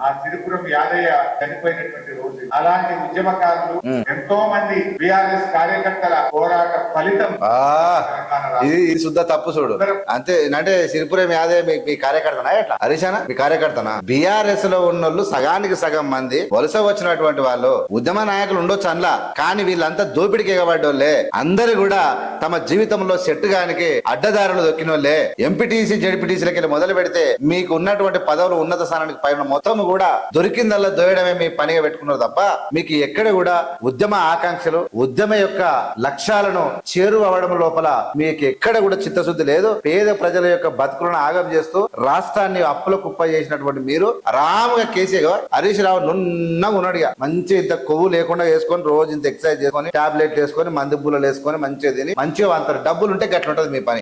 ఆ సిరిపురం యాదయ్య చనిపోయినటువంటి రోజు. అలాంటి ఉద్యమకారులు ఎంతో మంది బీఆర్ఎస్ కార్యకర్తల పోరాట ఫలితం ఇది శుద్ధ తప్పు చూడు. అంటే సిరిపురం యాదయ్య మీ కార్యకర్తనా ఎట్లా? హరీషానా మీ కార్యకర్తనా? బీఆర్ఎస్ లో ఉన్నోళ్ళు సగానికి సగం మంది వలస వచ్చినటువంటి వాళ్ళు ఉద్యమ నాయకులు ఉండొచ్చు అందులో, కానీ వీళ్ళంతా దోపిడికి ఎగబడ్డోళ్లే. అందరు కూడా తమ జీవితంలో సెట్ గానికి అడ్డదారులు దొక్కిన వాళ్ళే. ఎంపీటీసీ జడ్పీటీసీలకి మొదలు పెడితే మీకు ఉన్నటువంటి పదవులు ఉన్నత స్థానానికి పైన మొత్తం కూడా దొరికిందల్లా దోయడమే మీ పనిగా పెట్టుకున్నారు తప్ప మీకు ఎక్కడ కూడా ఉద్యమ ఆకాంక్షలు ఉద్యమ యొక్క లక్ష్యాలను చేరువవడం లోపల మీకు ఎక్కడ కూడా చిత్తశుద్ధి లేదు. పేద ప్రజల యొక్క బతుకులను ఆగం చేస్తూ రాష్ట్రాన్ని అప్పుల కుప్ప చేసినటువంటి మీరు ఆరాముగా కేసీఆర్ హరీష్ రావు నున్నగా ఉన్నాడుగా, మంచి ఇంత కొవ్వు లేకుండా వేసుకొని రోజు ఇంత ఎక్సర్సైజ్ చేసుకొని టాబ్లెట్ వేసుకొని మందు బుల్లలు వేసుకొని మంచిగా తిని మంచిగా అంత డబ్బులు ఉంటే గట్ల ఉంటది మీ పని.